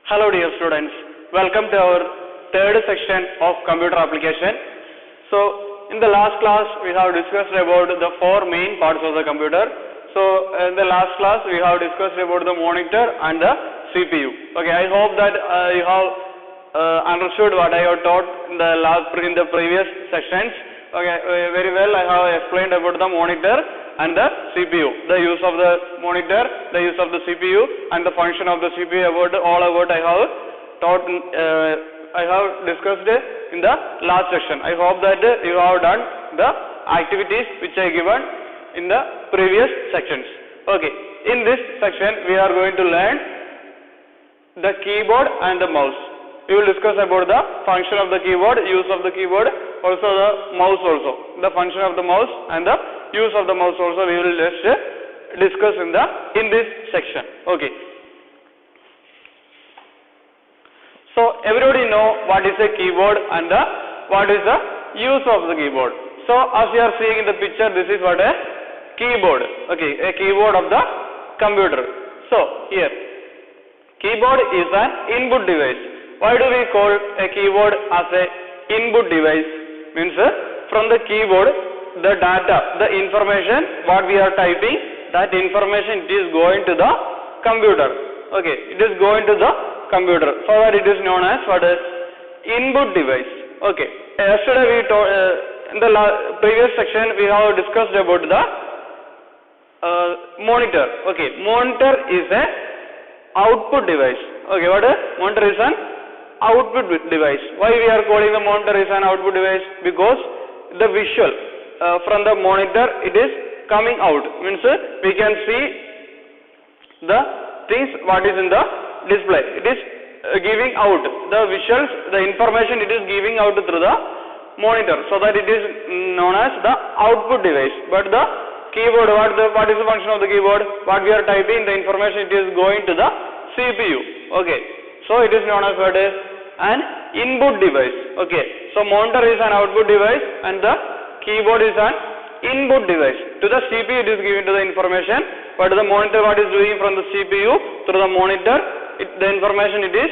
Hello dear students, welcome to our third section of computer application. So in the last class we have discussed about the four main parts of the computer. So in the last class we have discussed about the monitor and the CPU. Okay, I hope that you have understood what I have taught in the previous sessions. Okay, very well I have explained about the monitor and the CPU, the use of the monitor, the use of the CPU and the function of the CPU, all about I have taught, I have discussed in the last session. I hope that you have done the activities which I given in the previous sections. Okay, in this section we are going to learn the keyboard and the mouse. We will discuss about the function of the keyboard, use of the keyboard, also the mouse also. The function of the mouse and the use of the mouse also we will just discuss in this section. Okay. So everybody know what is a keyboard and what is the use of the keyboard. So as you are seeing in the picture, this is what a keyboard. Okay, a keyboard of the computer. So here, keyboard is an input device. Why do we call a keyboard as a input device? Means from the keyboard, the data, the information what we are typing, that information it is going to the computer. Okay, it is going to the computer. So that it is known as what is input device. Okay, yesterday we told in the previous section we have discussed about the monitor. Okay, monitor is a output device. Okay, what is monitor is an output device. Why we are calling the monitor is an output device? Because the visual from the monitor it is coming out, means we can see the things what is in the display. It is giving out the visuals, the information it is giving out through the monitor, so that it is known as the output device. But the keyboard, what is the function of the keyboard? What we are typing, the information it is going to the CPU. Okay, so it is known as what is an input device. Okay, so monitor is an output device and the keyboard is an input device. To the CPU it is giving to the information, but the monitor what is doing from the CPU through the monitor, the information it is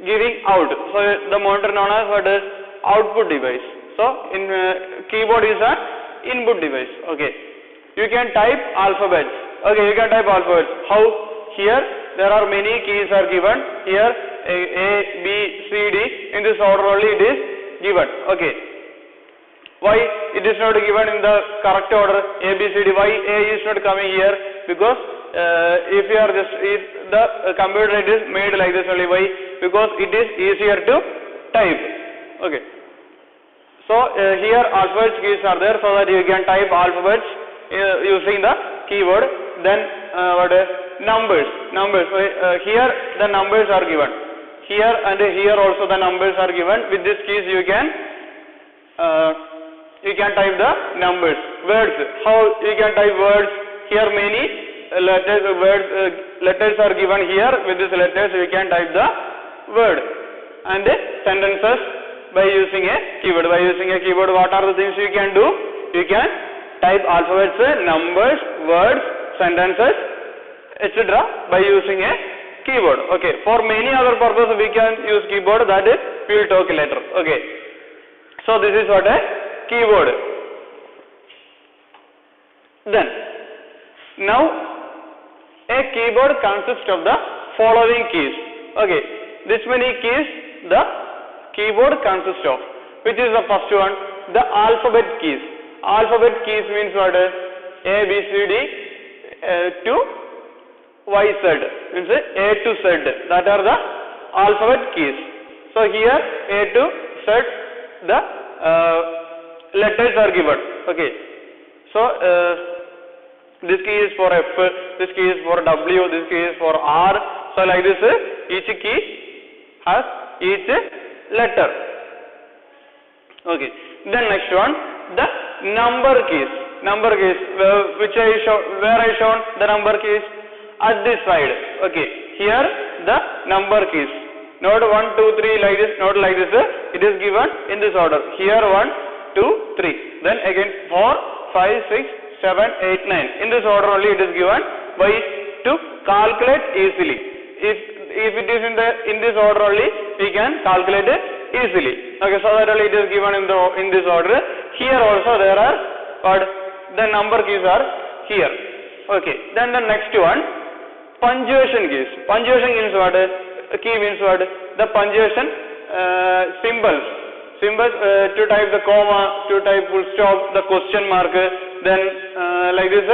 giving out. So the monitor known as what is output device. So in keyboard is an input device. Okay, you can type alphabets. Okay, you can type alphabets. How? Here there are many keys are given. Here A, B, C, D. In this order only it is given. Okay. Why it is not given in the correct order A, B, C, D? Why A is not coming here? Because if the computer it is made like this only. Why? Because it is easier to type. Okay. So here alphabet keys are there, so that you can type alphabets using the keyboard. Then what is numbers? So here the numbers are given. Here and here also the numbers are given. With these keys you can type the numbers. Words. How you can type words? Here many letters are given here. With these letters you can type the word. And sentences by using a keyboard. By using a keyboard, what are the things you can do? You can type alphabets, numbers, words, sentences, etc. by using a keyboard. Okay, for many other purposes we can use keyboard, that is we will talk later. Okay, so this is what a keyboard. Then now a keyboard consists of the following keys. Okay, this many keys the keyboard consists of. Which is the first one? The alphabet keys. Alphabet keys means what? A, B, C, D to Y, Z. Means A to Z. That are the alphabet keys. So here A to Z the letters are given. Okay. So this key is for F, this key is for W, this key is for R. So like this each key has each letter. Okay. Then next one, the number keys. Number keys, where I shown the number keys at this side. Okay. Here the number keys. Not 1, 2, 3 like this. Not like this. It is given in this order. Here 1, 2, 3. Then again 4, 5, 6, 7, 8, 9. In this order only it is given. Why? To calculate easily. If if it is in this order only, we can calculate it easily. Okay, so that only it is given in this order. Here also there are what the number keys are here. Okay, then the next one, punctuation keys. Punctuation means what? Key means what? The punctuation symbols to type the comma, to type full stop, the question mark, then like this.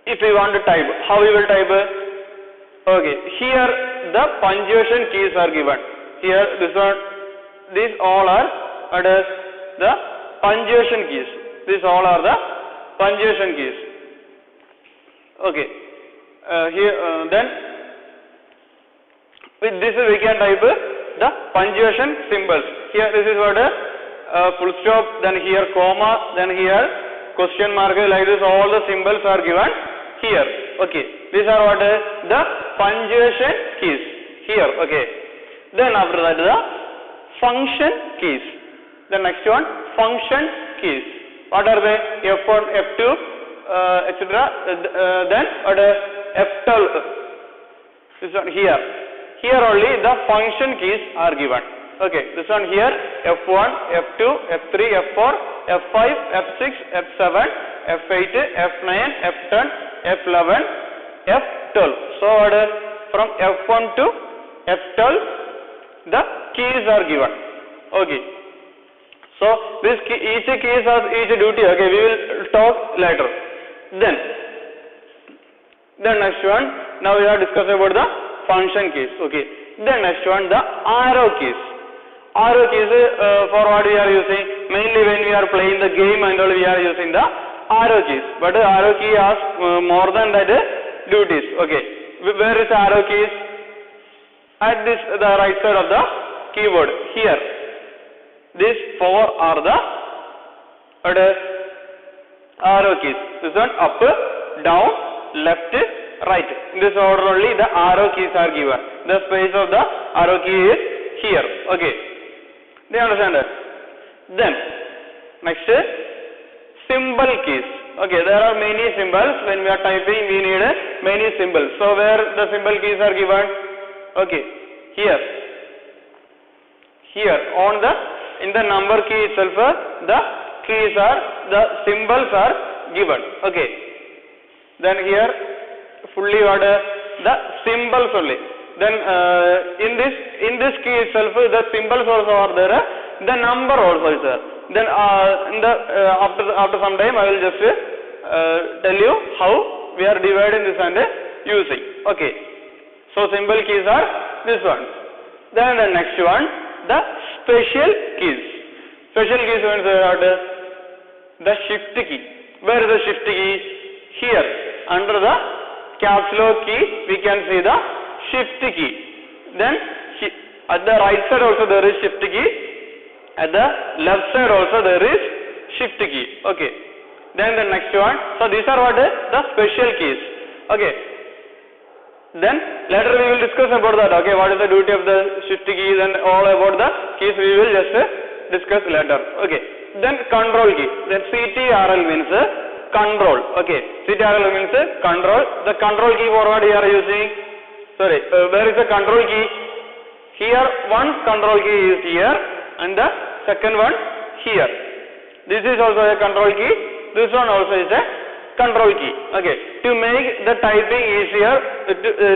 If we want to type, how we will type? Okay, here the punctuation keys are given. Here this one, these all are what is the punctuation keys. These all are the punctuation keys. Okay, here then with this we can type the punctuation symbols. Here this is what full stop, then here comma, then here question mark, like this all the symbols are given here. Okay, these are what the punctuation keys here. Okay, then after that the function keys. The next one, function keys. What are they? F1, F2, etc. Then what F12. This one here. Here only the function keys are given. Okay, this one here F1, F2, F3, F4, F5, F6, F7, F8, F9, F10, F11, F12. So from F1 to F12 the keys are given. Okay, so this key, each keys has each duty. Okay, we will talk later. Then the next one, now we are discussing about the function keys. Okay, then next one, the arrow keys. Arrow keys for what we are using? Mainly when we are playing the game and all, we are using the arrow keys. But the arrow key has more than that duties. Okay, where is the arrow keys? At this the right side of the keyboard. Here, these four are the arrow keys. This one up, down, left, right. In this order only the arrow keys are given. The space of the arrow key is here. Okay, do you understand that? Then next, symbol keys. Okay, there are many symbols. When we are typing, we need many symbols. So where the symbol keys are given? Okay, here on the in the number key itself, the keys are, the symbols are given. Okay, then here fully what the symbols only. Then in this key itself the symbols also are there, the number also is there. Then in the after some time I will just tell you how we are dividing this and using. Okay, so symbol keys are this one. Then the next one, the special keys. Special keys means the shift key. Where is the shift key? Here under the caps lock key we can see the shift key. Then at the right side also there is shift key. At the left side also there is shift key. Okay, then the next one. So these are what the special keys. Okay, then later we will discuss about that. Okay, what is the duty of the shift keys and all about the keys we will just discuss later. Okay, then control key. Then CTRL means control. Okay, CTRL means control. The control key for what we are using? Sorry, where is the control key? Here one control key is here and the second one here. This is also a control key. This one also is a control key. Okay, to make the typing easier,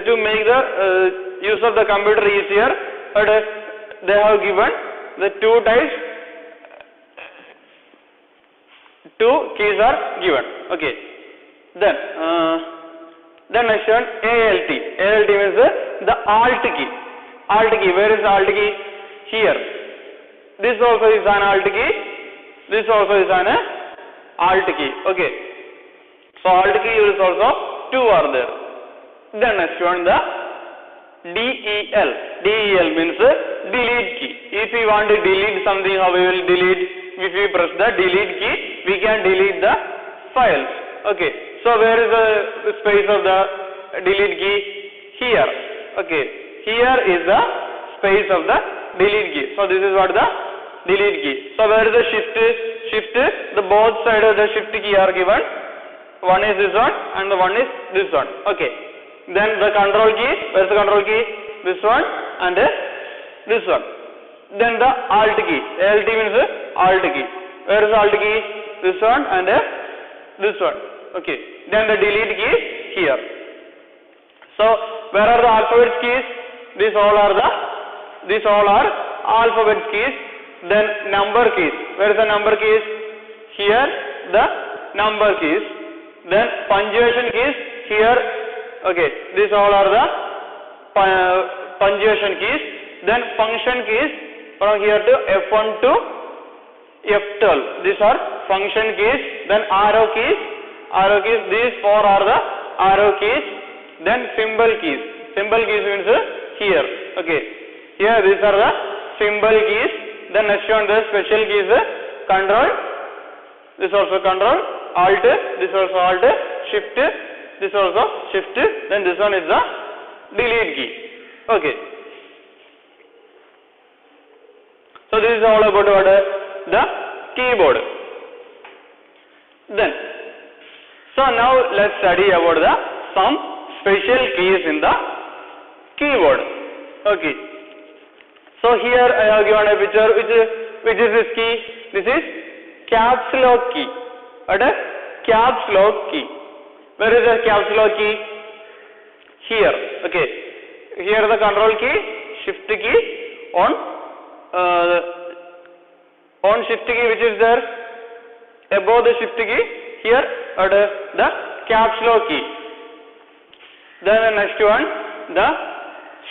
to make the use of the computer easier, but they have given the two types. Two keys are given. Okay, then next one, ALT. ALT means the alt key. Alt key. Where is the alt key? Here. This also is an alt key. This also is an alt key. Okay. So alt key is also two are there. Then next one, the DEL. DEL means delete key. If we want to delete something, how we will delete? If we press the delete key, we can delete the files. Okay. So where is the space of the delete key? Here. Okay. Here is the space of the delete key. So this is what the delete key. So where is the shift? Shift, the both sides of the shift key are given. One is this one and the one is this one. Okay. Then the control key, where is the control key? This one and this one. Then the alt key. Alt means alt key. Where is the alt key? This one and this one. Okay. Then the delete key here. So where are the alphabet keys? These all are alphabet keys. Then number keys. Where is the number keys? Here the number keys. Then punctuation keys here. Okay. These all are the punctuation keys. Then function keys from here to F1 to F12. These are function keys. Then arrow keys. These four are the arrow keys. Then symbol keys. Symbol keys means here. Okay. Here these are the symbol keys. Then next one the special keys. Control. This also control. Alt. This also alt. Shift. This also shift. Then this one is the delete key. Okay. So this is all about what? The keyboard. Then, so now let's study about some special keys in the keyboard. Okay. So here I have given a picture. Which is this key? This is caps lock key. What? Caps lock key. Where is the caps lock key? Here. Okay. Here the control key, shift key, on shift key which is there above the shift key. Here the caps lock key. Then the next one, the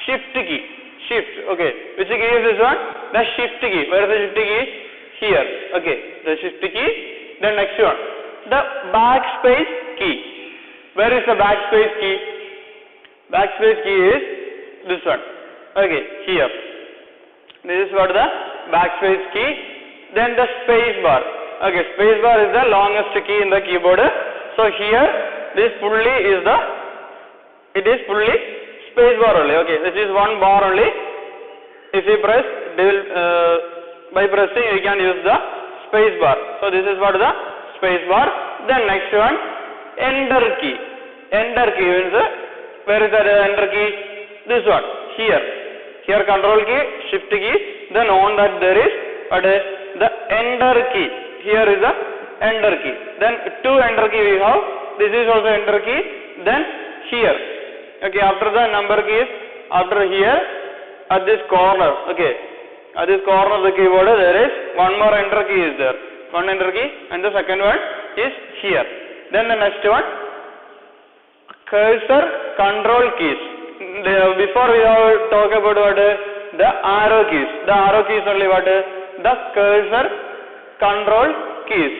shift key. Shift. Okay. Which key is this one? The shift key. Where is the shift key? Here. Okay. The shift key. Then next one, the backspace key. Where is the backspace key? Backspace key is this one. Okay. Here. This is what the backspace key. Then the space bar. Okay. Space bar is the longest key in the keyboard. So here this fully is it is fully space bar only. Okay. This is one bar only. If you press, by pressing you can use the space bar. So this is what the space bar. Then next one, enter key. Enter key means where is the enter key? This one. Here. Here control key, shift key. Then on that there is the enter key. Here is the enter key. Then two enter key we have. This is also enter key. Then here. Okay. After the number keys, after here at this corner. Okay. At this corner of the keyboard there is one more enter key is there. One enter key and the second one is here. Then the next one, cursor control keys. Before we have talked about what the arrow keys. The arrow keys only what? The cursor control keys.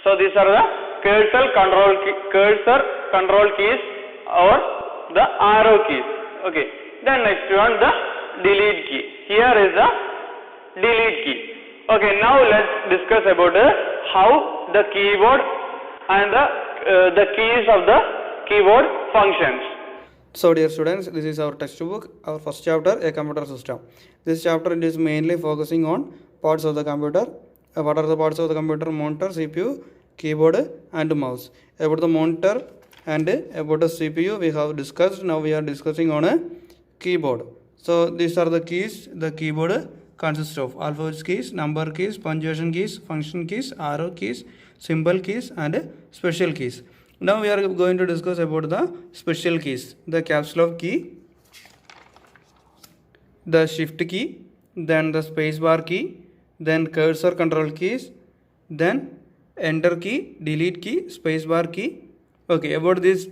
So these are the cursor control keys or the arrow keys. Okay. Then next one, the delete key. Here is the delete key. Okay. Now let's discuss about how the keyboard and the keys of the keyboard functions. So dear students, this is our textbook, our first chapter, a computer system. This chapter is mainly focusing on parts of the computer. What are the parts of the computer? Monitor, CPU, keyboard and mouse. About the monitor and about the CPU we have discussed. Now we are discussing on a keyboard. So these are the keys the keyboard consists of: alphabet keys, number keys, punctuation keys, function keys, arrow keys, symbol keys and special keys. Now we are going to discuss about the special keys: the caps lock key, the shift key, then the space bar key, then cursor control keys, then enter key, delete key, space bar key. Okay, about these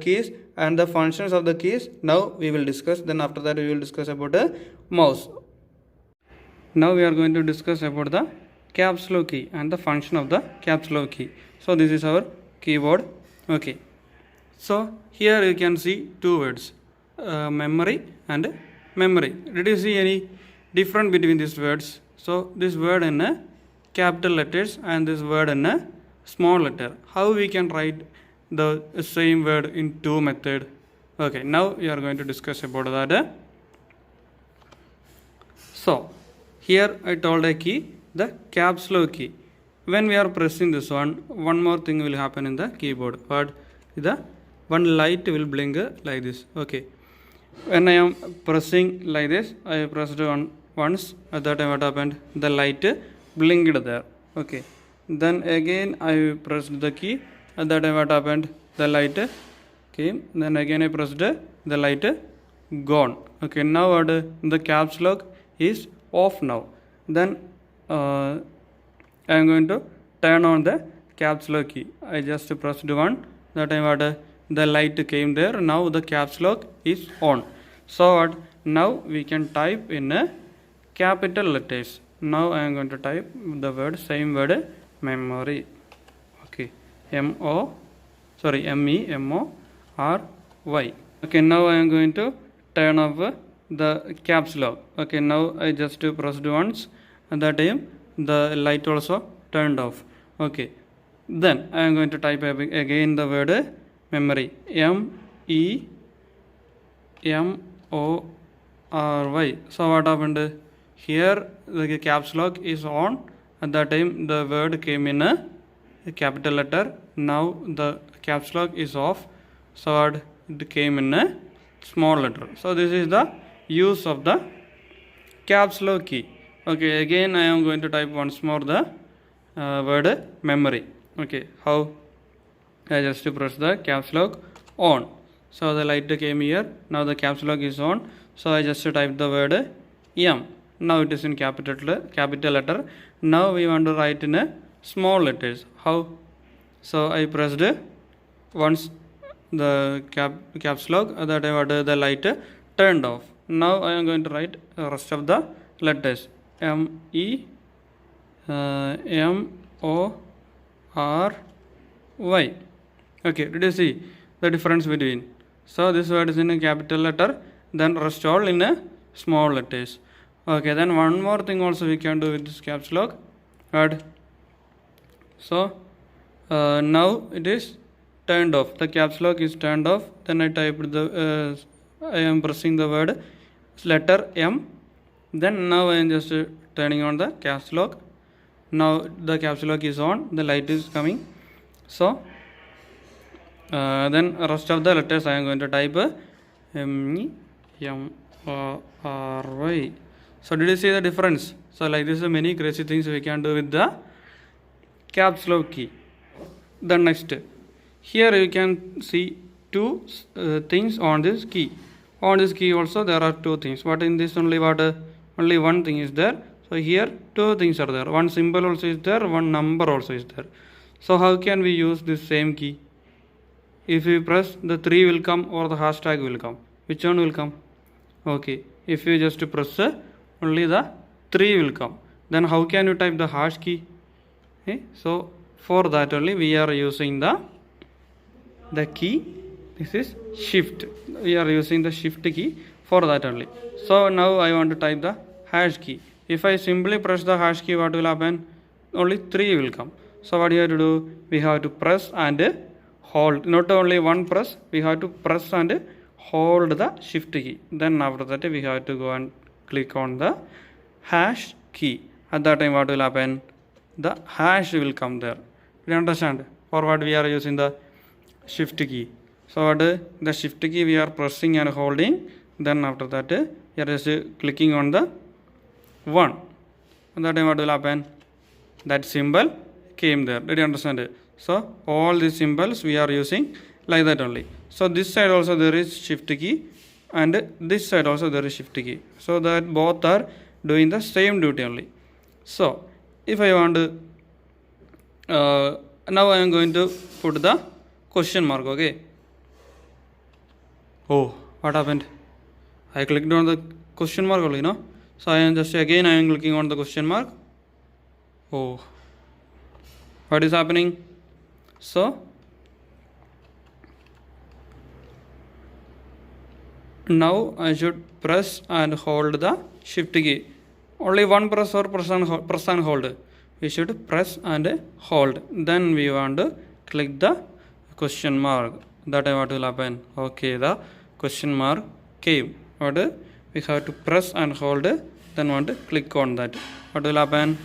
keys and the functions of the keys now we will discuss. Then after that we will discuss about the mouse. Now we are going to discuss about the caps lock key and the function of the caps lock key. So this is our keyboard. Okay, so here you can see two words, memory and memory. Did you see any difference between these words? So this word in a capital letters and this word in a small letter. How we can write the same word in two methods? Okay, now we are going to discuss about that. So here I told a key, the caps lock key. When we are pressing this one more thing will happen in the keyboard. But the one light will blink like this. Okay, when I am pressing like this, I pressed once. At that time what happened? The light blinked there. Okay, then again I pressed the key. At that time what happened? The light came. Then again I pressed the light gone. Okay, now what? The caps lock is off now. Then I am going to turn on the caps lock key. I just pressed one. That time what? The light came there. Now the caps lock is on. So what? Now we can type in capital letters. Now I am going to type the word, same word, memory. Okay, MEMORY. Okay, now I am going to turn off the caps lock. Okay, now I just pressed once. At that time the light also turned off. Okay, then I am going to type again the word memory. MEMORY. So what happened? Here the caps lock is on. At that time the word came in a capital letter. Now the caps lock is off. So what? It came in a small letter. So this is the use of the caps lock key. Okay, again I am going to type once more the word memory. Okay, how? I just press the caps lock on. So the light came here. Now the caps lock is on. So I just type the word M. Now it is in capital letter. Now we want to write in a small letters. How? So I pressed once the caps lock. That time what? The light turned off. Now I am going to write the rest of the letters. MEMORY. Okay, did you see the difference between? So this word is in a capital letter, then rest all in a small letters. Okay, then one more thing also we can do with this caps lock. Right? So now it is turned off. The caps lock is turned off. Then I typed the I am pressing the word letter M. Then now I am just turning on the caps lock. Now the caps lock is on. The light is coming. So then rest of the letters I am going to type MEMORY. So did you see the difference? So like this, many crazy things we can do with the caps lock key. Then next, here you can see two things on this key. On this key also there are two things. But in this only only one thing is there. So here two things are there. One symbol also is there. One number also is there. So how can we use this same key? If we press, the 3 will come or the hashtag will come. Which one will come? Okay. If you just press, only the 3 will come. Then how can you type the hash key? Okay. So for that only we are using the key. This is shift. We are using the shift key for that only. So now I want to type the hash key. If I simply press the hash key, what will happen? Only 3 will come. So what you have to do? We have to press and hold. Not only one press, we have to press and hold the shift key. Then after that we have to go and click on the hash key. At that time what will happen? The hash will come there. You understand? For what we are using the shift key. So what the shift key we are pressing and holding. Then after that we are just clicking on the 1. At that time what will happen? That symbol came there. Did you understand it? So all these symbols we are using like that only. So this side also there is shift key and this side also there is shift key. So that both are doing the same duty only. So if I want to now I am going to put the question mark. Okay. Oh, what happened? I clicked on the question mark only, no? So I am just again I am clicking on the question mark. Oh, what is happening? So now I should press and hold the shift key. Only one press or press and hold. We should press and hold. Then we want to click the question mark. That time what will happen? Okay, the question mark came. What? We have to press and hold. Then want to click on that. What will happen?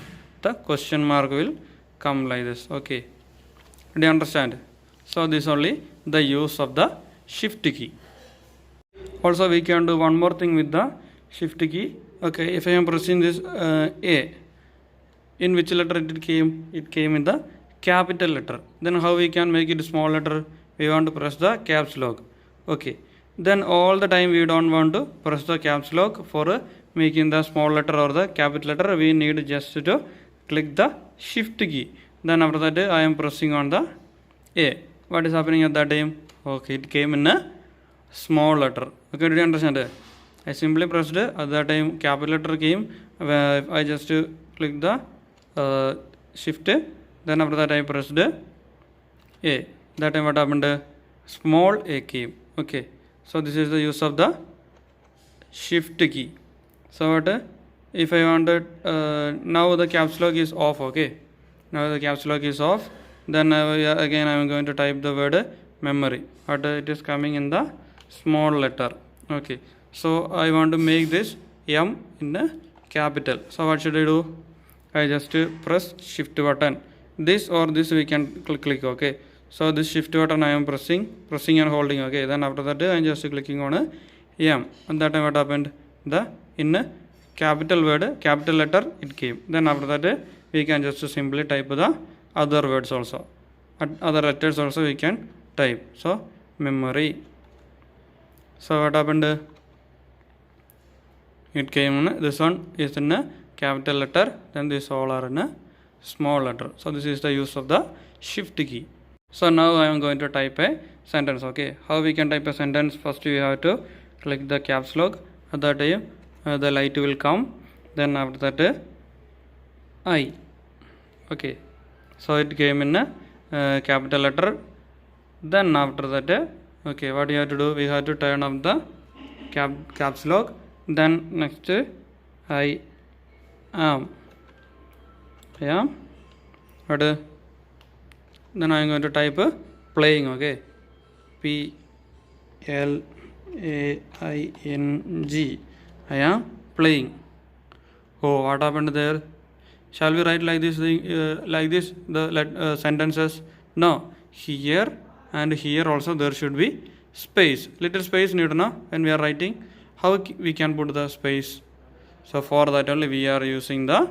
The question mark will come like this. Okay. Do you understand? So this only the use of the shift key. Also we can do one more thing with the shift key. Okay, if I am pressing this A, in which letter it came? It came in the capital letter. Then how we can make it small letter? We want to press the caps lock. Okay, then all the time we don't want to press the caps lock for making the small letter or the capital letter. We need just to click the shift key. Then after that I am pressing on the A. What is happening at that time? Okay, it came in a small letter. Okay, did you understand it? I simply pressed it. At that time capital letter came. I just click the shift. Then after that I pressed A. That time what happened? Small A came. Okay, so this is the use of the shift key. So what if I wanted now the caps lock is off. Okay, now the caps lock is off. Then again I am going to type the word memory, but it is coming in the small letter. Okay, so I want to make this M in a capital. So what should I do? I just press shift button. This or this we can click. Okay, so this shift button I am pressing and holding. Okay, then after that I am just clicking on a M, and that time what happened? The in a capital word, capital letter it came. Then after that we can just simply type the other words also, other letters also we can type. So memory. So what happened? It came in, this one is in a capital letter, then this all are in a small letter. So this is the use of the shift key. So now I am going to type a sentence. Okay, how we can type a sentence? First we have to click the caps lock. At that time the light will come. Then after that I. Okay, so it came in a capital letter. Then after that okay, what you have to do? We have to turn off the caps lock. Then next I am. What? Then I am going to type playing. Okay, PLAING. I am playing. Oh, what happened there? Shall we write like this? The sentences? No. Here and here also there should be space. Little space need na when we are writing. How we can put the space? So for that only we are using the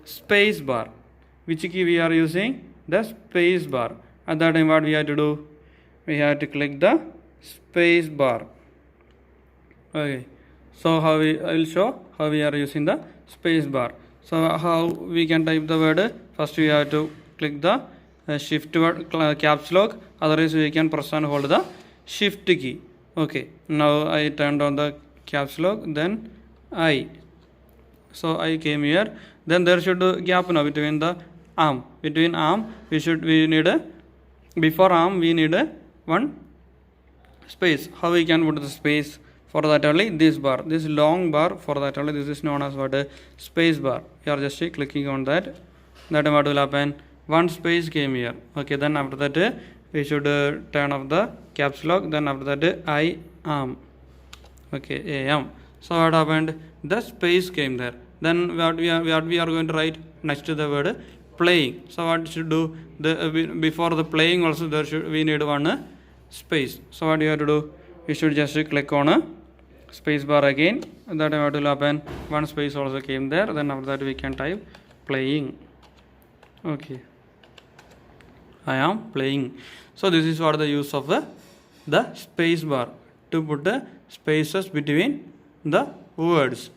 space bar. Which key we are using? The space bar. At that time what we have to do? We have to click the space bar. Okay, so I will show how we are using the space bar. So how we can type the word? First we have to click the shift word, caps lock. Otherwise we can press and hold the shift key. Okay, now I turned on the caps lock. Then I. So I came here. Then there should be gap now between the arm. Between arm we need a, before arm we need a one space. How we can put the space? For that only this bar, this long bar, for that only this is known as what? A space bar. You are just clicking on that. That what will happen? One space came here. Okay, then after that we should turn off the caps lock. Then after that I am. Okay, am. So what happened? The space came there. Then what we are going to write next to the word playing. So what should do? Before the playing also we need one space. So what you have to do? You should just click on a space bar again. That what will happen? One space also came there. Then after that we can type playing. Okay, I am playing. So this is what the use of the space bar, to put the spaces between the words.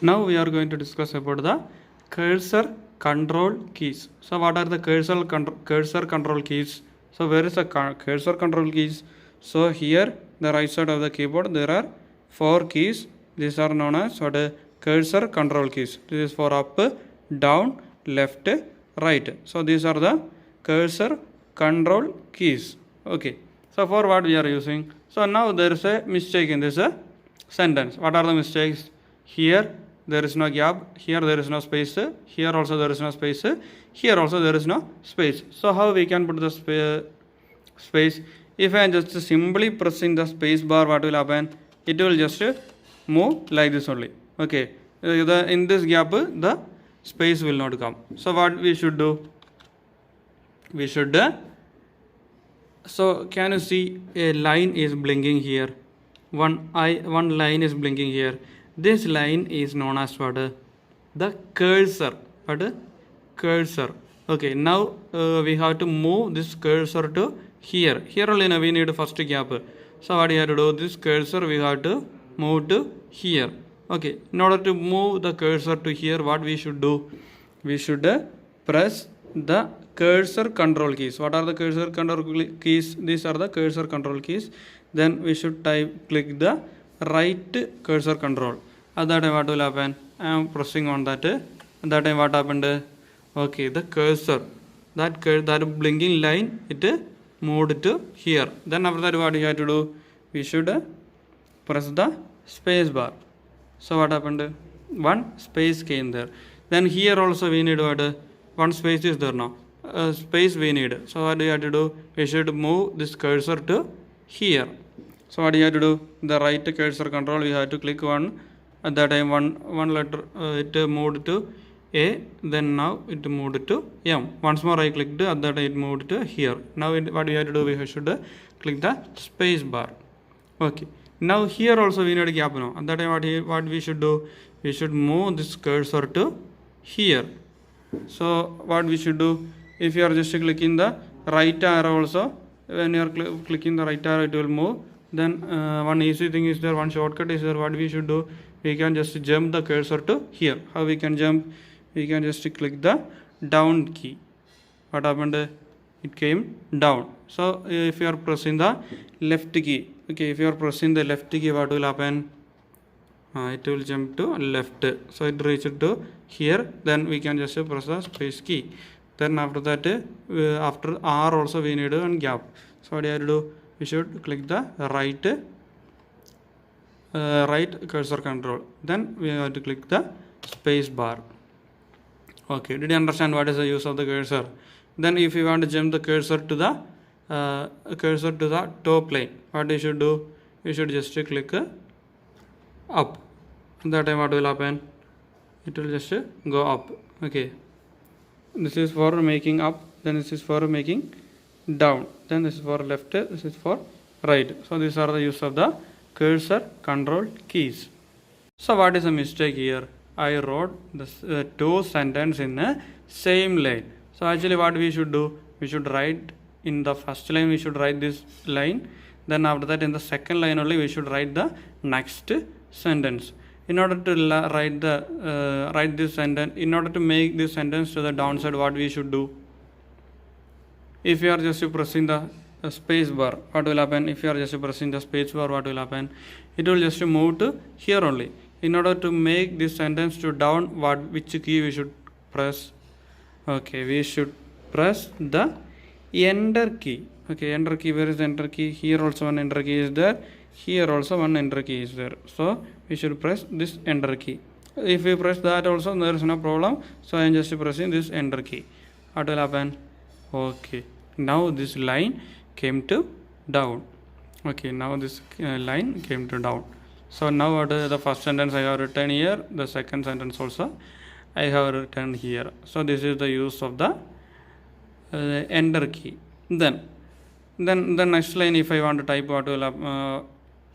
Now we are going to discuss about the cursor control keys. So what are the cursor control keys? So where is the cursor control keys? So here the right side of the keyboard there are 4 keys. These are known as what? Cursor control keys. This is for up, down, left, right. So these are the cursor control keys. Okay, so for what we are using? So now there is a mistake in this sentence. What are the mistakes? Here there is no gap, here there is no space, here also there is no space, here also there is no space. So how we can put the space? If I am just simply pressing the space bar, what will happen? It will just move like this only. Okay, in this gap the space will not come. So what we should do? We should So can you see a line is blinking here? One line is blinking here. This line is known as what? The cursor. What? Cursor. Okay. Now we have to move this cursor to here. Here only now we need first gap. So what you have to do? This cursor we have to move to here. Okay. In order to move the cursor to here, what we should do? We should press the cursor control keys. What are the cursor control keys? These are the cursor control keys. Then we should click the right cursor control. At that time what will happen? I am pressing on that. At that time what happened? Okay, the cursor, that blinking line, it moved to here. Then after that what you have to do? We should press the space bar. So what happened? One space came there. Then here also we need what? One space is there now. Space we need. So what do you have to do? We should move this cursor to here. So what do you have to do? The right cursor control we have to click one. At that time one letter it moved to A. Then now it moved to M. Once more I clicked. At that time it moved to here. Now what we have to do? We should click the space bar. Okay. Now here also we need a gap now. At that time what we should do? We should move this cursor to here. So what we should do? If you are just clicking the right arrow also, when you are clicking the right arrow it will move. Then one easy thing is there, one shortcut is there. What we should do? We can just jump the cursor to here. How we can jump? We can just click the down key. What happened? It came down. So if you are pressing the left key, okay, if you are pressing the left key, what will happen? It will jump to left. So it reached to here. Then we can just press the space key. Then after that, after R also we need one gap. So what do you have to do? We should click the right cursor control. Then we have to click the space bar. Okay, did you understand what is the use of the cursor? Then if you want to jump the cursor to the top line, what you should do? You should just click up. That time what will happen? It will just go up. Okay, this is for making up, then this is for making down, then this is for left, this is for right. So these are the use of the cursor control keys. So what is the mistake here? I wrote the two sentences in the same line. So actually what we should do? We should write in the first line, we should write this line. Then after that in the second line only we should write the next sentence. In order to write this sentence, in order to make this sentence to the downside, what we should do? If you are just pressing the space bar, what will happen? If you are just pressing the space bar, what will happen? It will just move to here only. In order to make this sentence to down, which key we should press? Okay, we should press the enter key. Okay, enter key. Where is the enter key? Here also one enter key is there. Here also one enter key is there. So we should press this enter key. If we press that also, there is no problem. So I am just pressing this enter key. What will happen? Okay, now this line came to down. Okay, now this line came to down. So now what is the first sentence I have written here, the second sentence also I have written here. So this is the use of the enter key. Then the next line, if I want to type, what will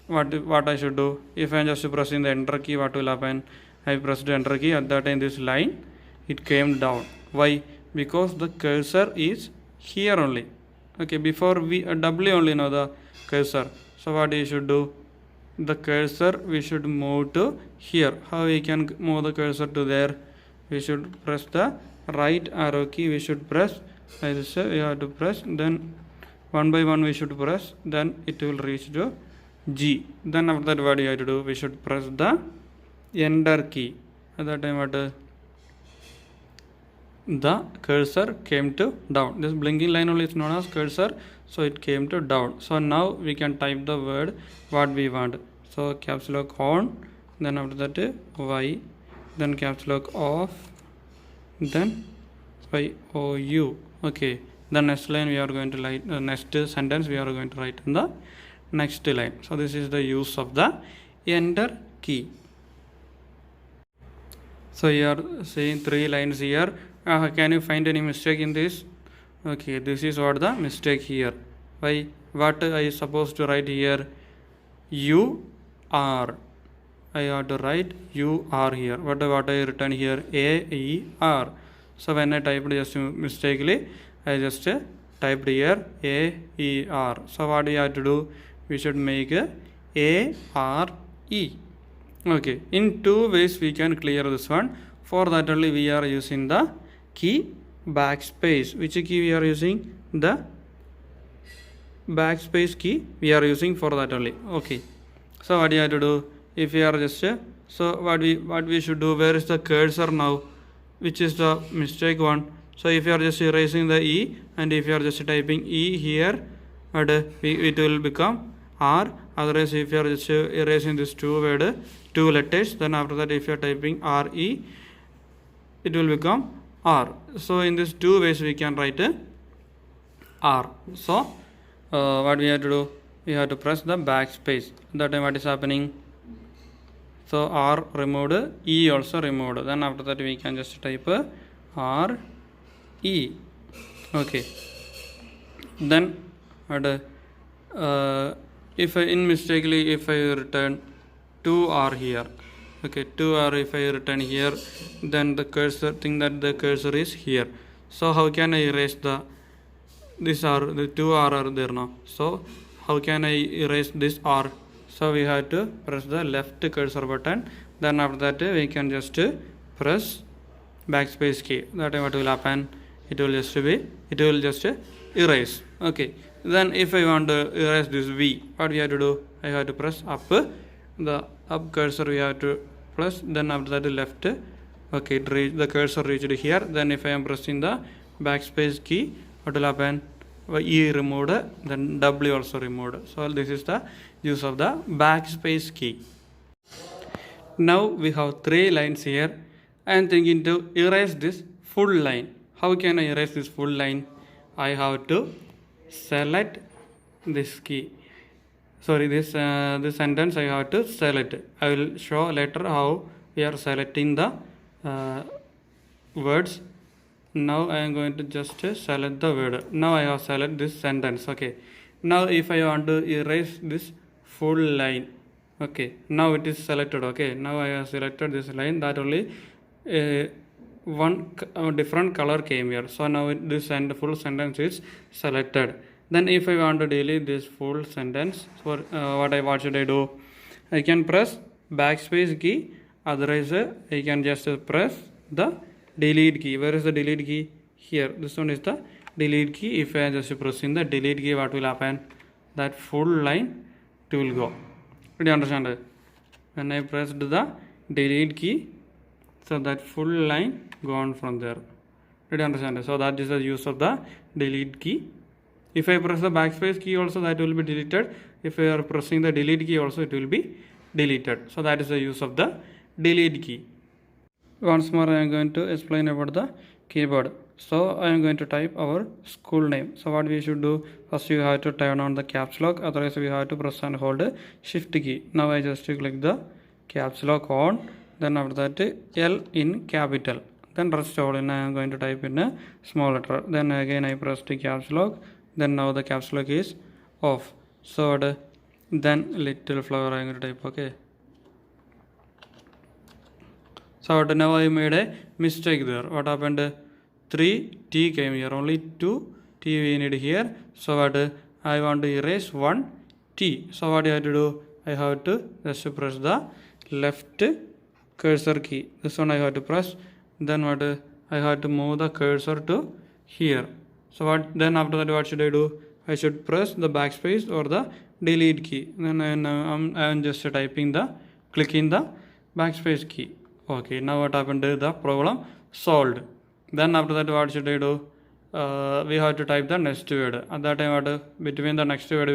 what I should do? If I am just pressing the enter key, what will happen? I pressed the enter key. At that time this line it came down. Why? Because the cursor is here only. Okay, before we W only know the cursor. So what you should do? The cursor we should move to here. How we can move the cursor to there? We should press the right arrow key. We should press. As I said, we have to press. Then one by one we should press. Then it will reach to G. Then after that what you have to do? We should press the enter key. At that time what? The cursor came to down. This blinking line only is known as cursor. So it came to down. So now we can type the word what we want. So caps lock on. Then after that Y. Then caps lock off. Then YOU. Okay. The next line we are going to write. Next sentence we are going to write in the next line. So this is the use of the enter key. So you are seeing 3 lines here. Can you find any mistake in this? Okay, this is what the mistake here. Why? What I supposed to write here? You are. I have to write you are here. What I written here? A-E-R. So when I typed just mistakenly, I just typed here A-E-R. So what we have to do? We should make A-R-E. Okay. In two ways we can clear this one. For that only we are using the key backspace. Which key we are using? The backspace key we are using for that only. Okay. So what you have to do? If we are just so what we should do? Where is the cursor now? Which is the mistake one? So if you are just erasing the E and if you are just typing E here, but it will become R. Otherwise, if you are just erasing this two letters, then after that if you are typing RE, it will become R. So in these two ways we can write R. So what we have to do? We have to press the backspace. That time what is happening? So R removed, E also removed. Then after that we can just type R E. Okay. Then if I mistakenly if I return 2R here, okay, 2R if I return here, then the cursor think that the cursor is here. So how can I erase this R? The 2R are there now. So how can I erase this R? So we have to press the left cursor button. Then after that we can just press backspace key. That time what will happen? It will just erase. Okay. Then if I want to erase this V, what we have to do? I have to press up. The up cursor we have to press. Then after that left. Okay, the cursor reached here. Then if I am pressing the backspace key, what will happen? E removed, then W also removed. So this is the use of the backspace key. Now we have three lines here. I am thinking to erase this full line. How can I erase this full line? I have to select this key. Sorry, this sentence I have to select. I will show later how we are selecting the words. Now I am going to just select the word. Now I have select this sentence. Okay. Now if I want to erase this full line, okay, now it is selected. Okay, now I have selected this line. That only one different color came here. So now this full sentence is selected. Then if I want to delete this full sentence, for what should I do? I can press backspace key. Otherwise I can just press the delete key. Where is the delete key? Here. This one is the delete key. If I am just pressing the delete key, what will happen? That full line it will go. Did you understand it? When I pressed the delete key, so that full line gone from there. Did you understand it? So that is the use of the delete key. If I press the backspace key also, that will be deleted. If I are pressing the delete key also, it will be deleted. So that is the use of the delete key. Once more I am going to explain about the keyboard. So I am going to type our school name. So what we should do? First you have to turn on the caps lock. Otherwise we have to press and hold shift key. Now I just click the caps lock on. Then after that L in capital. Then rest all in I am going to type in a small letter. Then again I press the caps lock. Then now the caps lock is off. So then little flower I am going to type. Okay. So now I made a mistake there. What happened? 3 T came here. Only 2 T we need here. So what I want to erase 1 T. So what I have to do? I have to just press the left cursor key. This one I have to press. Then what I have to move the cursor to here. So what then after that what should I do? I should press the backspace or the delete key. Then I am just clicking the backspace key. Okay, now what happened? The problem solved. Then after that what should I do? We have to type the next word. At that time between the next word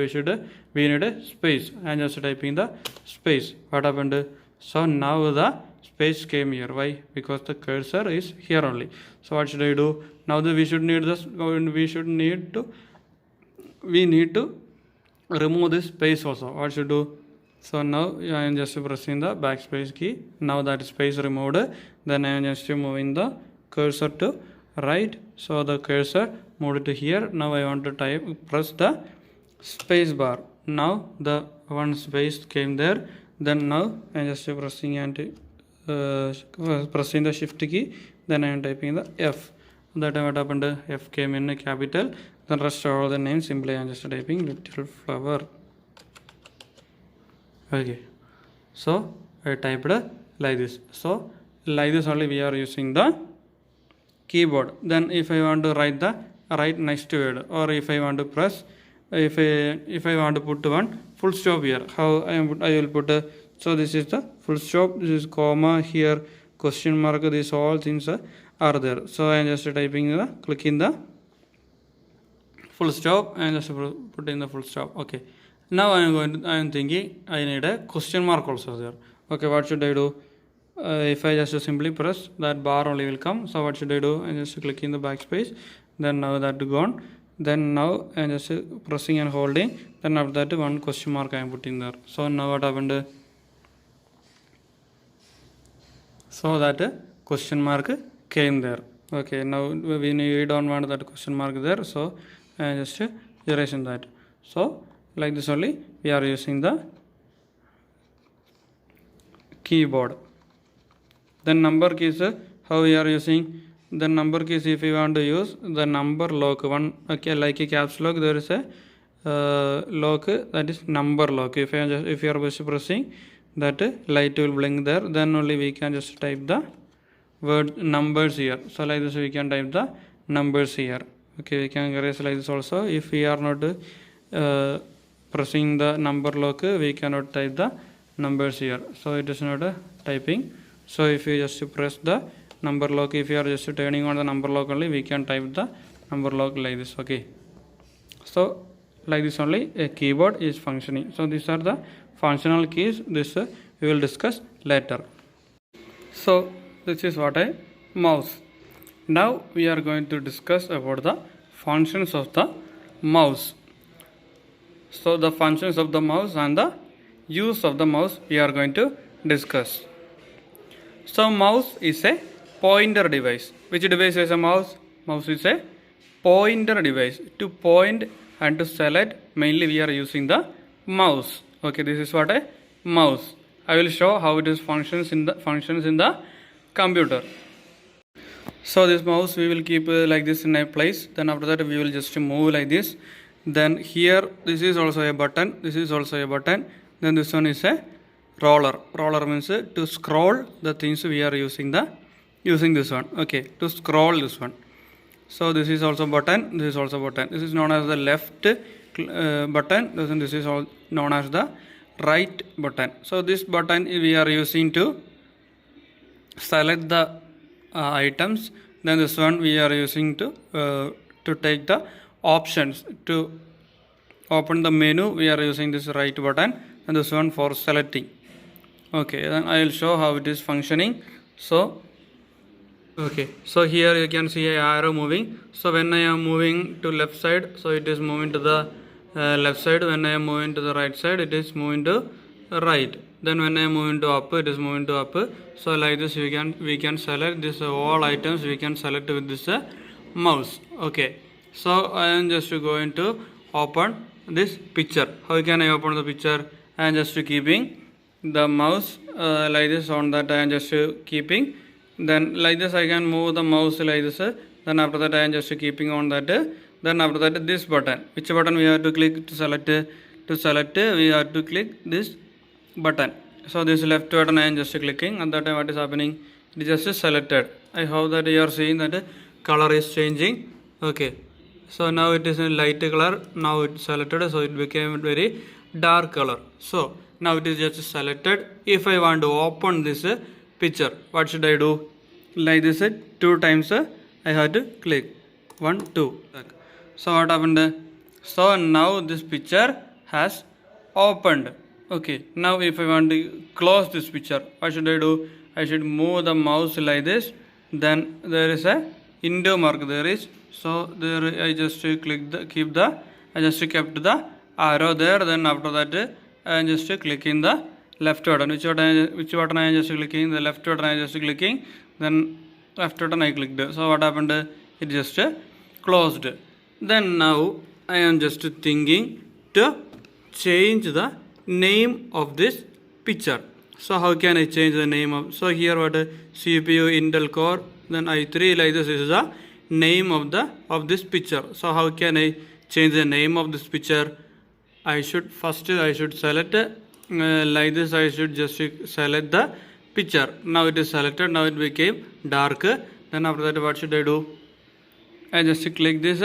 we need a space. I am just typing the space. What happened? So now the space came here. Why? Because the cursor is here only. So what should I do? Now we need to remove this space also. What should do? So now I am just pressing the backspace key. Now that space removed. Then I am just moving the cursor to right. So the cursor moved to here. Now I want to press the space bar. Now the one space came there. Then now I am just pressing and pressing the shift key. Then I am typing the F. That time what happened? F came in a capital. Then rest all the names simply I am just typing little flower. Okay. So I typed like this. So like this only we are using the keyboard. Then if I want to write next word, or if I want to press, if I want to put one full stop here, how I will put a, so this is the full stop, this is comma, here question mark, these all things are there. So I am just typing the, clicking the full stop and just put in the full stop. Okay. Now I am thinking I need a question mark also there. Okay, what should I do? If I just simply press, that bar only will come. So what should I do? I just click in the backspace. Then now that gone. Then now I am just pressing and holding. Then after that one question mark I am putting there. So now what happened? So that question mark came there. Okay, now we don't want that question mark there. So I am just erasing that. So like this only we are using the keyboard. Then number keys, how we are using the number keys. If you want to use the number lock one, okay, like a caps lock, there is a lock, that is number lock. If you are just pressing, that light will blink there, then only we can just type the word numbers here. So like this we can type the numbers here. Okay, we can erase like this also. If we are not pressing the number lock, we cannot type the numbers here. So it is not typing. So if you just press the number lock, if you are just turning on the number lock only, we can type the number lock like this. Okay. So like this only a keyboard is functioning. So these are the functional keys. This we will discuss later. So this is what a mouse. Now we are going to discuss about the functions of the mouse. So the functions of the mouse and the use of the mouse we are going to discuss. So mouse is a pointer device. Which device is a mouse? Mouse is a pointer device. To point and to select, mainly we are using the mouse. Okay, this is what a mouse. I will show how it is functions in the computer. So this mouse we will keep like this in a place. Then after that we will just move like this. Then here this is also a button. This is also a button. Then this one is a roller. Roller means to scroll the things we are using this one. Okay, to scroll this one. So this is also button. This is also button. This is known as the left button. This is all known as the right button. So this button we are using to select the items. Then this one we are using to take the options. To open the menu we are using this right button, and this one for selecting. Okay, then I will show how it is functioning. So okay, so here you can see a arrow moving. So when I am moving to left side, so it is moving to the left side. When I am moving to the right side, it is moving to right. Then when I am moving to up, it is moving to up. So like this we can select this all items we can select with this mouse. Okay, so I am just going to open this picture. How can I open the picture? I am just keeping the mouse like this. On that I am just keeping. Then like this I can move the mouse like this. Then after that I am just keeping on that. Then after that this button. Which button we have to click to select? We have to click this button. So this left button I am just clicking. At that time what is happening? It is just selected. I hope that you are seeing that color is changing. Okay. So now it is in light color. Now it is selected. So it became very dark color. So now it is just selected. If I want to open this picture, what should I do? Like this 2 times I have to click. 1, 2. So what happened? So now this picture has opened. Okay, now if I want to close this picture, what should I do? I should move the mouse like this. Then there is a window mark there is. So there I just I just kept the arrow there. Then after that I am just clicking the left button. Which button I am just clicking? The left button I am just clicking. Then left button I clicked. So what happened? It just closed. Then now I am just thinking to change the name of this picture. So how can I change the name of, so here what CPU Intel Core, then i3 like this is the name of this picture. So how can I change the name of this picture? I should select like this. I should just select the picture. Now it is selected. Now it became dark. Then after that what should I do? I just click this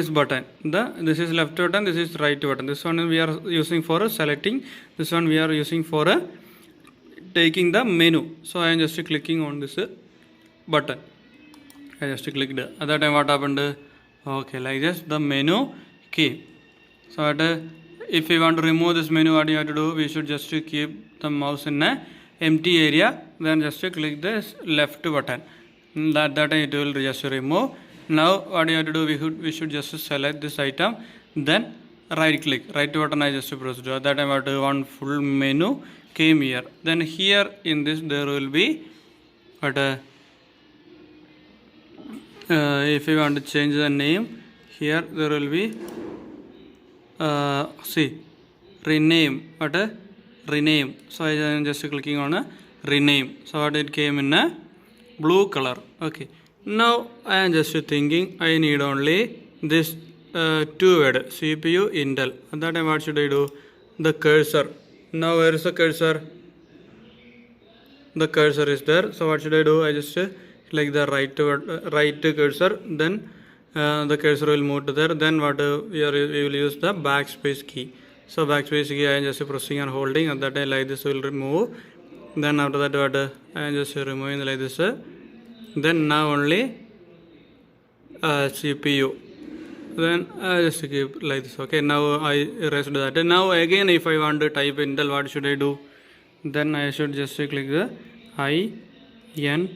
button. This is left button, this is right button. This one we are using for selecting. This one we are using for taking the menu. So I am just clicking on this button. I just clicked. At that time what happened? Okay, like this the menu key. So if we want to remove this menu, what you have to do? We should just keep the mouse in a empty area. Then just click this left button. That time it will just remove. Now what you have to do? We should just select this item. Then right click. Right button I just press. At that time what one full menu came here. Then here in this there will be what if you want to change the name, here there will be rename. Rename. So I am just clicking on rename. So what it came in a blue color. Okay. Now I am just thinking I need only this two word CPU Intel. At that time what should I do? The cursor. Now where is the cursor? The cursor is there. So what should I do? I just click the right cursor. Then the cursor will move to there. Then what we will use the backspace key. So backspace key I am just pressing and holding. At that time like this will remove. Then after that what I am just removing like this. Then now only CPU. Then I just keep like this. Okay, now I erased that. Now again if I want to type Intel, what should I do? Then I should just click the INTEL.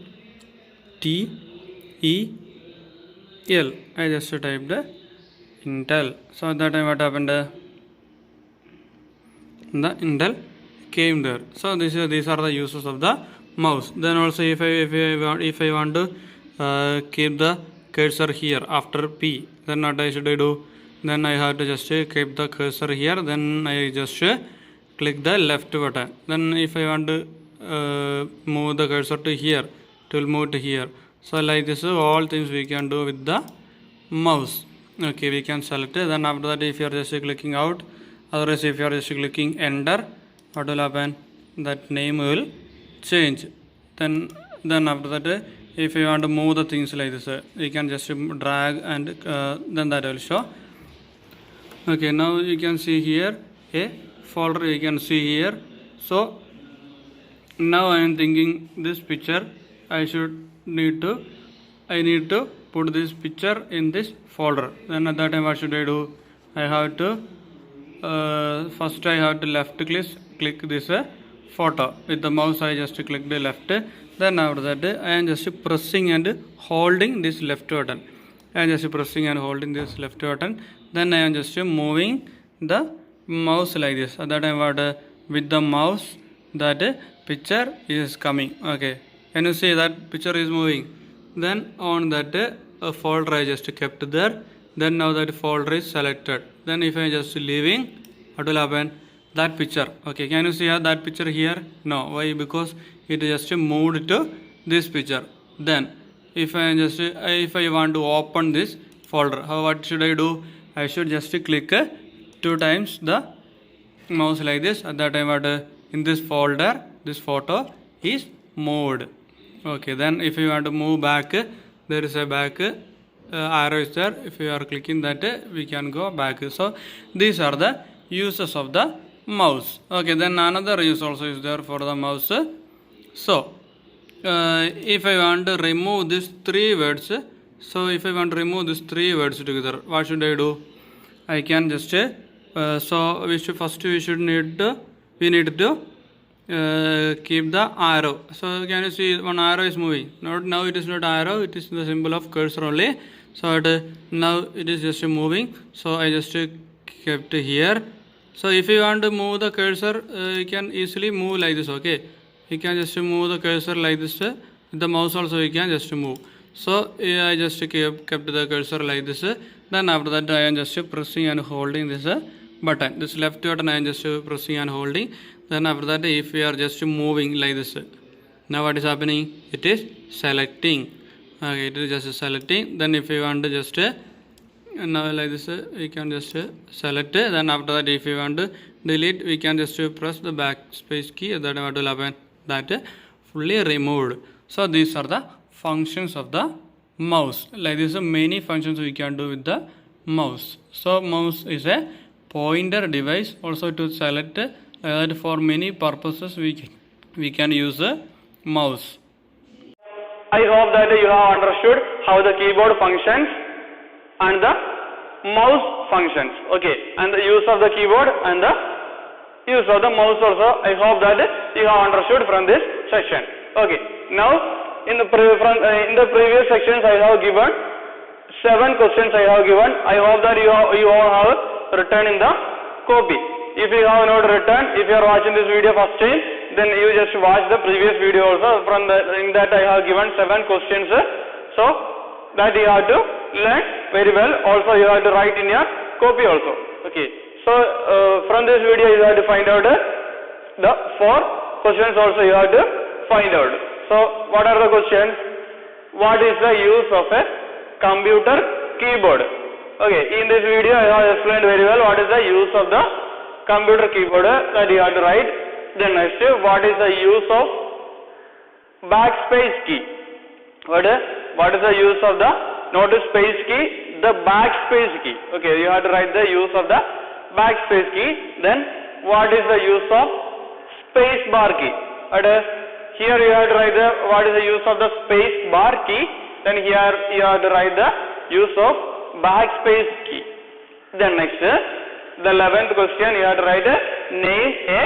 I just typed the Intel. So at that time what happened? The Intel came there. So these are the uses of the mouse. Then also if I want to keep the cursor here after P, then what I should I do? Then I have to just keep the cursor here. Then I just click the left button. Then if I want to move the cursor to here, it will move to here. So like this, all things we can do with the mouse. Okay, we can select it. Then after that, if you are just clicking out, otherwise if you are just clicking enter, what will happen? That name will change. Then after that, if you want to move the things like this, you can just drag and then that will show. Okay, now you can see here a folder. You can see here. So now I am thinking this picture I need to put this picture in this folder. Then at that time what should I do? I have to first I have to left click this photo with the mouse. I just click the left. Then after that I am just pressing and holding this left button. I am just pressing and holding this left button. Then I am just moving the mouse like this. At that time what with the mouse that picture is coming. Okay, can you see that picture is moving? Then on that folder I just kept there. Then now that folder is selected. Then if I just leaving, what will happen? That picture. Okay, can you see that picture here? No. Why? Because it just moved to this picture. Then if I want to open this folder, what should I do? I should just click 2 times the mouse like this. At that time what in this folder this photo is moved. Okay, then if you want to move back, there is a back arrow is there. If you are clicking that, we can go back. So these are the uses of the mouse. Okay, then another use also is there for the mouse. So if I want to remove these 3 words, so if I want to remove these 3 words together, what should I do? I can just so we need to keep the arrow. So can you see one arrow is moving? Now it is not arrow, it is the symbol of cursor only. So now it is just moving. So I just kept here. So if you want to move the cursor, you can easily move like this. Okay, you can just move the cursor like this. With the mouse also you can just move. So I just kept the cursor like this. Then after that I am just pressing and holding this button. This left button I am just pressing and holding. Then after that, if we are just moving like this, now what is happening? It is selecting. Okay, it is just selecting. Then if we want to just now like this, we can just select. Then after that, if we want to delete, we can just press the backspace key. That what will happen? That fully removed. So these are the functions of the mouse. Like this, many functions we can do with the mouse. So mouse is a pointer device. Also to select for many purposes we can use a mouse. I hope that you have understood how the keyboard functions and the mouse functions. Okay, and the use of the keyboard and the use of the mouse also. I hope that you have understood from this section. Okay, now in the previous sections I have given 7 questions I have given. I hope that you all have written in the copy. If you have not written, if you are watching this video first time, then you just watch the previous video also. In that I have given 7 questions. So that you have to learn very well. Also you have to write in your copy also. Okay. So from this video you have to find out the 4 questions also you have to find out. So what are the questions? What is the use of a computer keyboard? Okay, in this video I have explained very well what is the use of the computer keyboard that you have to write. Then next, what is the use of backspace key? What is the use of the, not the space key, the backspace key. Okay, you have to write the use of the backspace key. Then what is the use of space bar key? Here you have to write what is the use of the space bar key. Then here you have to write the use of backspace key. Then next, the 11th question you have to write name a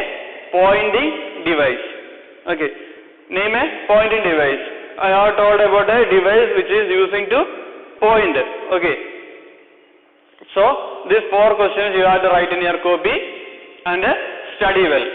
pointing device. Okay, name a pointing device. I have told about a device which is using to point. Okay, so these 4 questions you have to write in your copy and study well.